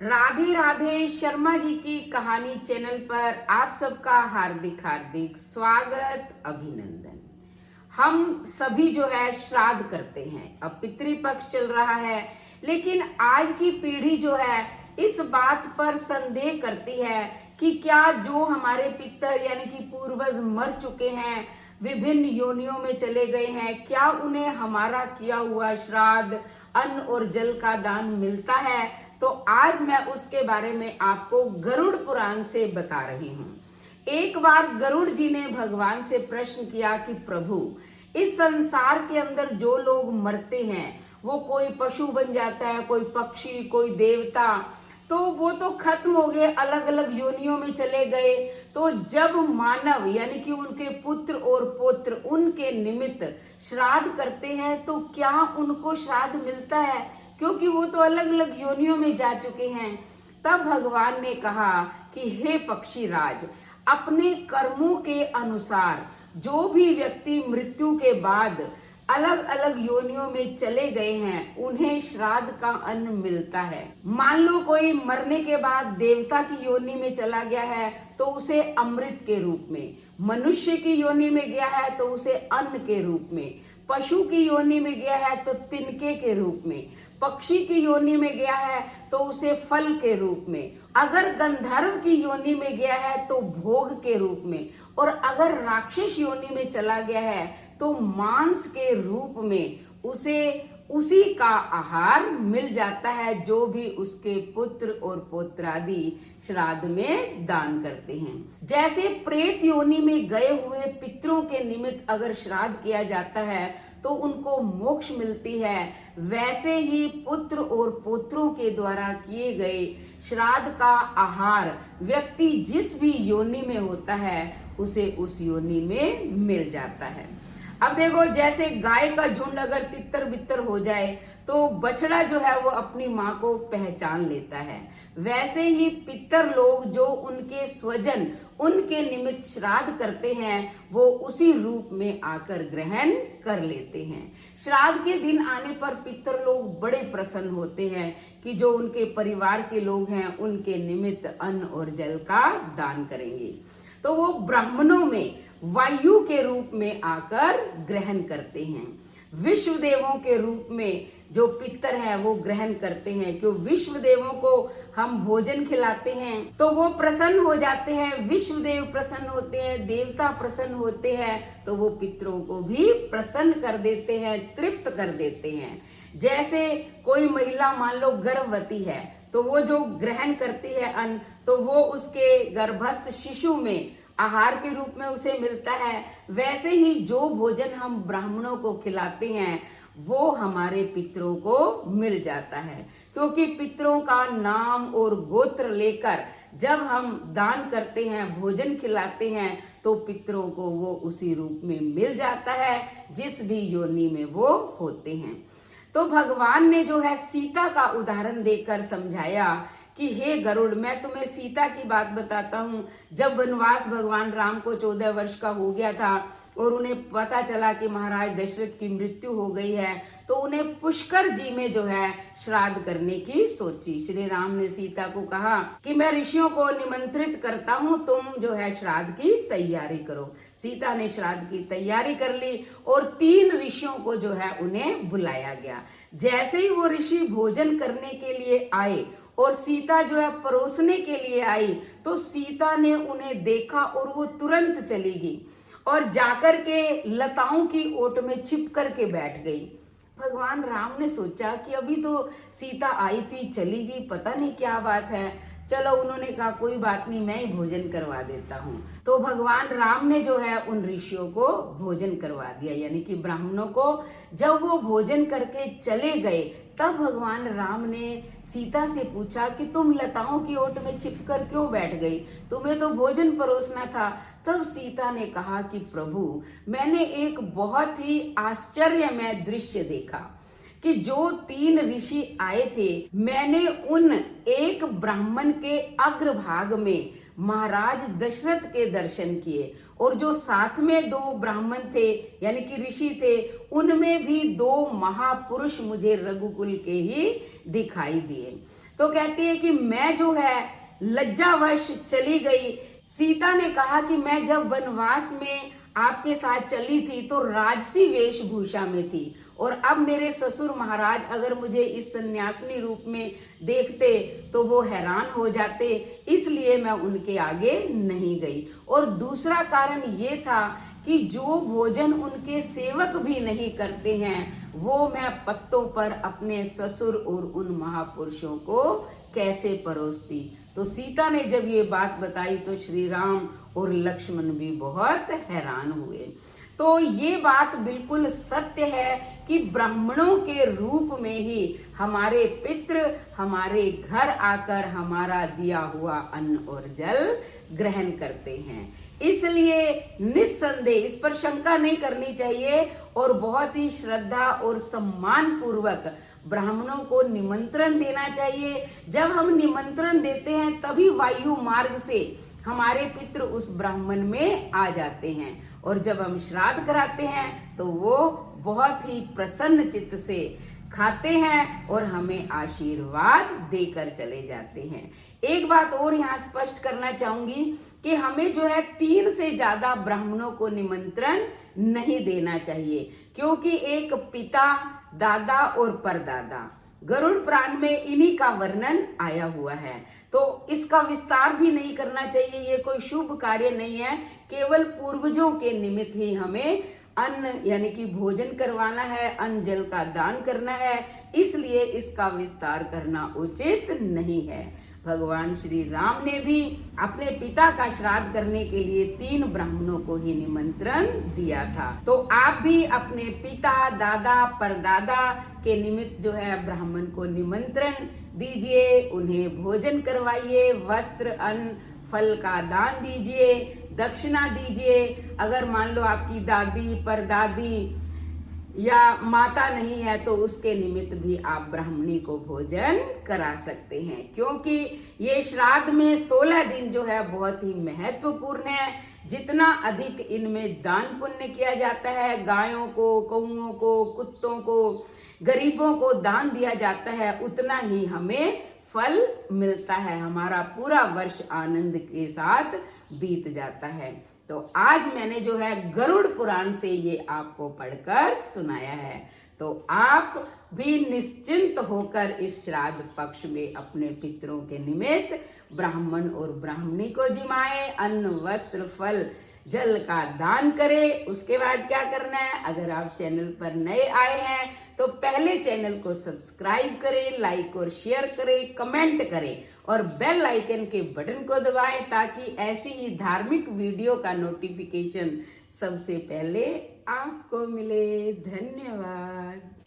राधे राधे। शर्मा जी की कहानी चैनल पर आप सबका हार्दिक हार्दिक स्वागत, अभिनंदन। हम सभी जो है श्राद्ध करते हैं। अब पितृपक्ष चल रहा है, लेकिन आज की पीढ़ी जो है इस बात पर संदेह करती है कि क्या जो हमारे पितर यानी कि पूर्वज मर चुके हैं, विभिन्न योनियों में चले गए हैं, क्या उन्हें हमारा किया हुआ श्राद्ध, अन्न और जल का दान मिलता है? तो आज मैं उसके बारे में आपको गरुड़ पुराण से बता रही हूँ। एक बार गरुड़ जी ने भगवान से प्रश्न किया कि प्रभु, इस संसार के अंदर जो लोग मरते हैं वो कोई पशु बन जाता है, कोई पक्षी, कोई देवता, तो वो तो खत्म हो गए, अलग अलग योनियों में चले गए। तो जब मानव यानी कि उनके पुत्र और पौत्र उनके निमित्त श्राद्ध करते हैं तो क्या उनको श्राद्ध मिलता है, क्योंकि वो तो अलग अलग योनियों में जा चुके हैं। तब भगवान ने कहा कि हे पक्षी राज, अपने कर्मों के अनुसार जो भी व्यक्ति मृत्यु के बाद अलग अलग योनियों में चले गए हैं उन्हें श्राद्ध का अन्न मिलता है। मान लो कोई मरने के बाद देवता की योनि में चला गया है तो उसे अमृत के रूप में, मनुष्य की योनि में गया है तो उसे अन्न के रूप में, पशु की योनि में गया है तो तिनके के रूप में, पक्षी की योनि में गया है तो उसे फल के रूप में, अगर गंधर्व की योनि में गया है तो भोग के रूप में, और अगर राक्षस योनि में चला गया है तो मांस के रूप में उसे उसी का आहार मिल जाता है जो भी उसके पुत्र और पौत्रादि श्राद्ध में दान करते हैं। जैसे प्रेत योनि में गए हुए पितरों के निमित्त अगर श्राद्ध किया जाता है तो उनको मोक्ष मिलती है, वैसे ही पुत्र और पौत्रों के द्वारा किए गए श्राद्ध का आहार व्यक्ति जिस भी योनि में होता है उसे उस योनि में मिल जाता है। अब देखो, जैसे गाय का झुंड अगर तितर बितर हो जाए तो बछड़ा जो है वो अपनी माँ को पहचान लेता है, वैसे ही पितर लोग जो उनके स्वजन उनके निमित्त श्राद्ध करते हैं वो उसी रूप में आकर ग्रहण कर लेते हैं। श्राद्ध के दिन आने पर पितर लोग बड़े प्रसन्न होते हैं कि जो उनके परिवार के लोग हैं उनके निमित्त अन्न और जल का दान करेंगे। तो वो ब्राह्मणों में वायु के रूप में आकर ग्रहण करते हैं। विश्व देवों के रूप में जो पितर हैं वो ग्रहण करते हैं, क्यों विश्व देवों को हम भोजन खिलाते हैं तो वो प्रसन्न हो जाते हैं, विश्व देव प्रसन्न होते हैं, देवता प्रसन्न होते हैं, तो वो पितरों को भी प्रसन्न कर देते हैं, तृप्त कर देते हैं। जैसे कोई महिला मान लो गर्भवती है तो वो जो ग्रहण करती है अन्न, तो वो उसके गर्भस्थ शिशु में आहार के रूप में उसे मिलता है। वैसे ही जो भोजन हम ब्राह्मणों को खिलाते हैं वो हमारे पितरों को मिल जाता है, क्योंकि पितरों का नाम और गोत्र लेकर जब हम दान करते हैं, भोजन खिलाते हैं, तो पितरों को वो उसी रूप में मिल जाता है जिस भी योनि में वो होते हैं। तो भगवान ने जो है सीता का उदाहरण देकर समझाया कि हे गरुड़, मैं तुम्हें सीता की बात बताता हूँ। जब वनवास भगवान राम को 14 वर्ष का हो गया था और उन्हें पता चला कि महाराज दशरथ की मृत्यु हो गई है, तो उन्हें पुष्कर जी में जो है श्राद्ध करने की सोची। श्री राम ने सीता को कहा कि मैं ऋषियों को निमंत्रित करता हूँ, तुम जो है श्राद्ध की तैयारी करो। सीता ने श्राद्ध की तैयारी कर ली और 3 ऋषियों को जो है उन्हें बुलाया गया। जैसे ही वो ऋषि भोजन करने के लिए आए और सीता जो है परोसने के लिए आई, तो सीता ने उन्हें देखा और वो तुरंत चली गई और जाकर के लताओं की ओट में छिप करके बैठ गई। भगवान राम ने सोचा कि अभी तो सीता आई थी, चली गई, पता नहीं क्या बात है। चलो, उन्होंने कहा कोई बात नहीं, मैं ही भोजन करवा देता हूँ। तो भगवान राम ने जो है उन ऋषियों को भोजन करवा दिया, यानी कि ब्राह्मणों को। जब वो भोजन करके चले गए तब भगवान राम ने सीता से पूछा कि तुम लताओं की ओट में छिपकर क्यों बैठ गई, तुम्हें तो भोजन परोसना था। तब सीता ने कहा कि प्रभु, मैंने एक बहुत ही आश्चर्यमय दृश्य देखा कि जो 3 ऋषि आए थे, मैंने उन एक ब्राह्मण के अग्रभाग में महाराज दशरथ के दर्शन किए, और जो साथ में 2 ब्राह्मण थे यानी कि ऋषि थे, उनमें भी 2 महापुरुष मुझे रघुकुल के ही दिखाई दिए। तो कहती है कि मैं जो है लज्जावश चली गई। सीता ने कहा कि मैं जब वनवास में आपके साथ चली थी तो राजसी वेशभूषा में थी, और अब मेरे ससुर महाराज अगर मुझे इस सन्यासिनी रूप में देखते तो वो हैरान हो जाते, इसलिए मैं उनके आगे नहीं गई। और दूसरा कारण ये था कि जो भोजन उनके सेवक भी नहीं करते हैं वो मैं पत्तों पर अपने ससुर और उन महापुरुषों को कैसे परोसती। तो सीता ने जब ये बात बताई तो श्री राम और लक्ष्मण भी बहुत हैरान हुए। तो ये बात बिल्कुल सत्य है कि ब्राह्मणों के रूप में ही हमारे पितृ हमारे घर आकर हमारा दिया हुआ अन्न और जल ग्रहण करते हैं। इसलिए निस्संदेह इस पर शंका नहीं करनी चाहिए और बहुत ही श्रद्धा और सम्मान पूर्वक ब्राह्मणों को निमंत्रण देना चाहिए। जब हम निमंत्रण देते हैं तभी वायु मार्ग से हमारे पितृ उस ब्राह्मण में आ जाते हैं, और जब हम श्राद्ध कराते हैं तो वो बहुत ही प्रसन्न चित्त से खाते हैं और हमें आशीर्वाद देकर चले जाते हैं। एक बात और यहाँ स्पष्ट करना चाहूंगी कि हमें जो है 3 से ज्यादा ब्राह्मणों को निमंत्रण नहीं देना चाहिए, क्योंकि एक पिता, दादा और परदादा गरुड़ पुराण में इन्हीं का वर्णन आया हुआ है। तो इसका विस्तार भी नहीं करना चाहिए, ये कोई शुभ कार्य नहीं है। केवल पूर्वजों के निमित्त ही हमें अन्न यानी कि भोजन करवाना है, अन्न जल का दान करना है, इसलिए इसका विस्तार करना उचित नहीं है। भगवान श्री राम ने भी अपने पिता का श्राद्ध करने के लिए 3 ब्राह्मणों को ही निमंत्रण दिया था। तो आप भी अपने पिता, दादा, परदादा के निमित्त जो है ब्राह्मण को निमंत्रण दीजिए, उन्हें भोजन करवाइए, वस्त्र, अन्न, फल का दान दीजिए, दक्षिणा दीजिए। अगर मान लो आपकी दादी, परदादी या माता नहीं है तो उसके निमित्त भी आप ब्राह्मणी को भोजन करा सकते हैं, क्योंकि ये श्राद्ध में 16 दिन जो है बहुत ही महत्वपूर्ण है। जितना अधिक इनमें दान पुण्य किया जाता है, गायों को, कौओं को, कुत्तों को, गरीबों को दान दिया जाता है, उतना ही हमें फल मिलता है, हमारा पूरा वर्ष आनंद के साथ बीत जाता है। तो आज मैंने जो है गरुड़ पुराण से ये आपको पढ़कर सुनाया है। तो आप भी निश्चिंत होकर इस श्राद्ध पक्ष में अपने पितरों के निमित्त ब्राह्मण और ब्राह्मणी को जिमाए, अन्न, वस्त्र, फल, जल का दान करें। उसके बाद क्या करना है, अगर आप चैनल पर नए आए हैं तो पहले चैनल को सब्सक्राइब करें, लाइक और शेयर करें, कमेंट करें और बेल आइकन के बटन को दबाएं ताकि ऐसी ही धार्मिक वीडियो का नोटिफिकेशन सबसे पहले आपको मिले। धन्यवाद।